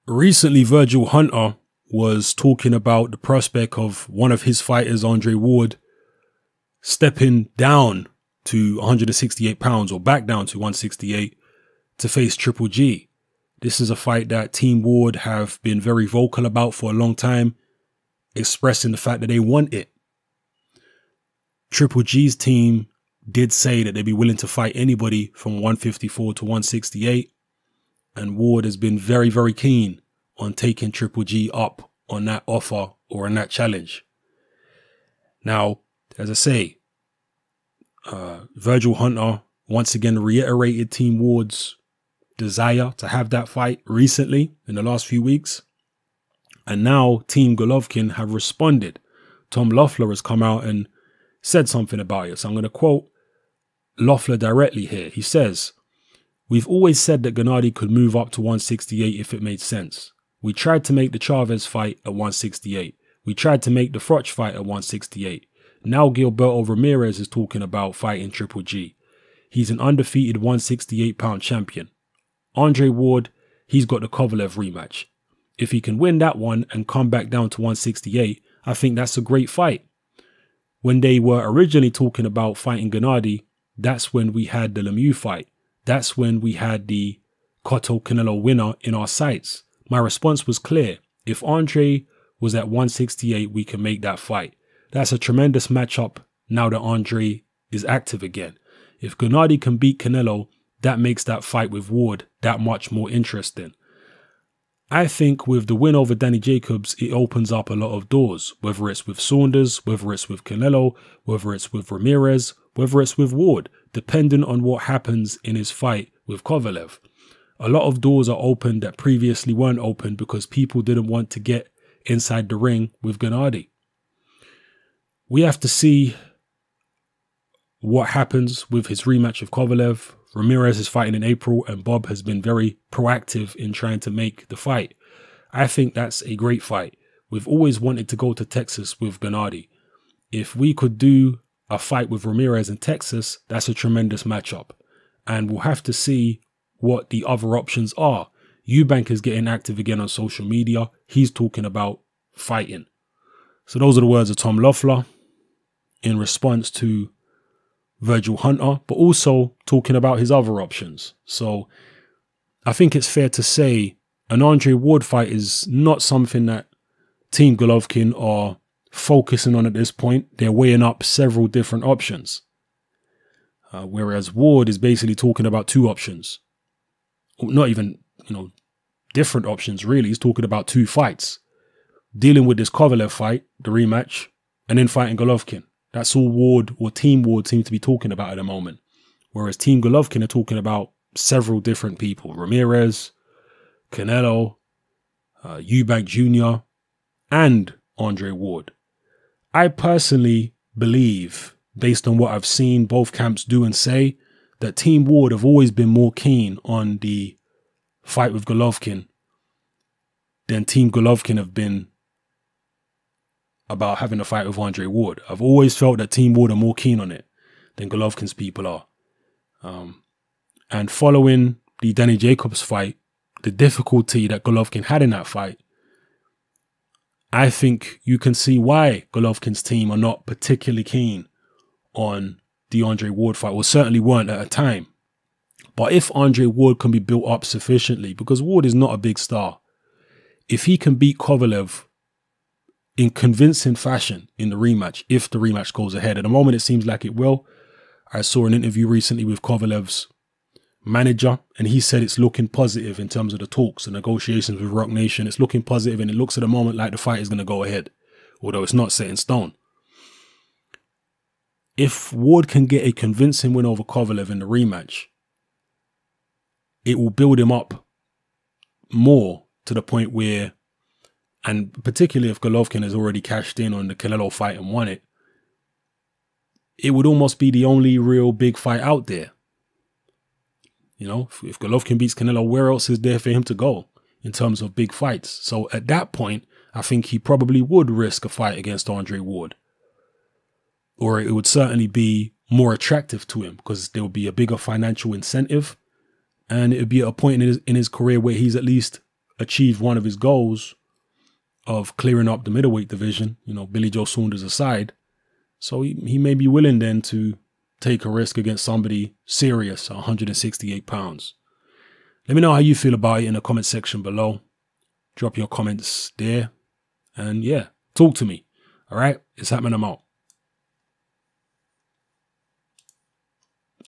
Recently, Virgil Hunter was talking about the prospect of one of his fighters, Andre Ward, stepping down to 168 pounds or back down to 168 to face Triple G. This is a fight that Team Ward have been very vocal about for a long time, expressing the fact that they want it. Triple G's team did say that they'd be willing to fight anybody from 154 to 168. And Ward has been very, very keen on taking Triple G up on that offer or on that challenge. Now, as I say, Virgil Hunter once again reiterated Team Ward's desire to have that fight recently in the last few weeks. And now Team Golovkin have responded. Tom Loeffler has come out and said something about it. So I'm going to quote Loeffler directly here. He says, "We've always said that Gennady could move up to 168 if it made sense. We tried to make the Chavez fight at 168. We tried to make the Froch fight at 168. Now Gilberto Ramirez is talking about fighting Triple G. He's an undefeated 168-pound champion. Andre Ward, he's got the Kovalev rematch. If he can win that one and come back down to 168, I think that's a great fight. When they were originally talking about fighting Gennady, that's when we had the Lemieux fight. That's when we had the Cotto Canelo winner in our sights. My response was clear. If Andre was at 168, we can make that fight. That's a tremendous matchup now that Andre is active again. If Gennady can beat Canelo, that makes that fight with Ward that much more interesting. I think with the win over Danny Jacobs, it opens up a lot of doors, whether it's with Saunders, whether it's with Canelo, whether it's with Ramirez, whether it's with Ward, depending on what happens in his fight with Kovalev. A lot of doors are open that previously weren't open because people didn't want to get inside the ring with Gennady. We have to see what happens with his rematch of Kovalev. Ramirez is fighting in April and Bob has been very proactive in trying to make the fight. I think that's a great fight. We've always wanted to go to Texas with Gennady. If we could do a fight with Ramirez in Texas, that's a tremendous matchup. And we'll have to see what the other options are. Eubank is getting active again on social media. He's talking about fighting. So those are the words of Tom Loeffler in response to Virgil Hunter, but also talking about his other options. So I think it's fair to say an Andre Ward fight is not something that Team Golovkin are focusing on at this point. They're weighing up several different options. Whereas Ward is basically talking about two options. Not even, different options really. He's talking about two fights. Dealing with this Kovalev fight, the rematch, and then fighting Golovkin. That's all Ward or Team Ward seems to be talking about at the moment. Whereas Team Golovkin are talking about several different people. Ramirez, Canelo, Eubank Jr., and Andre Ward. I personally believe, based on what I've seen both camps do and say, that Team Ward have always been more keen on the fight with Golovkin than Team Golovkin have been about having a fight with Andre Ward. I've always felt that Team Ward are more keen on it than Golovkin's people are. And following the Danny Jacobs fight, the difficulty that Golovkin had in that fight, I think you can see why Golovkin's team are not particularly keen on the Andre Ward fight, or certainly weren't at a time. But if Andre Ward can be built up sufficiently, because Ward is not a big star, if he can beat Kovalev in convincing fashion in the rematch, if the rematch goes ahead. At the moment, it seems like it will. I saw an interview recently with Kovalev's manager, and he said it's looking positive in terms of the talks and negotiations with Rock Nation. It's looking positive, and it looks at the moment like the fight is going to go ahead, although it's not set in stone. If Ward can get a convincing win over Kovalev in the rematch, it will build him up more to the point where, and particularly if Golovkin has already cashed in on the Canelo fight and won it, it would almost be the only real big fight out there. If Golovkin beats Canelo, where else is there for him to go in terms of big fights? So at that point, I think he probably would risk a fight against Andre Ward. Or it would certainly be more attractive to him because there would be a bigger financial incentive. And it would be at a point in his career where he's at least achieved one of his goals of clearing up the middleweight division, you know, Billy Joe Saunders aside. So he may be willing then to take a risk against somebody serious at 168 pounds. Let me know how you feel about it in the comment section below. Drop your comments there. And yeah, talk to me. All right, it's happening. I'm out.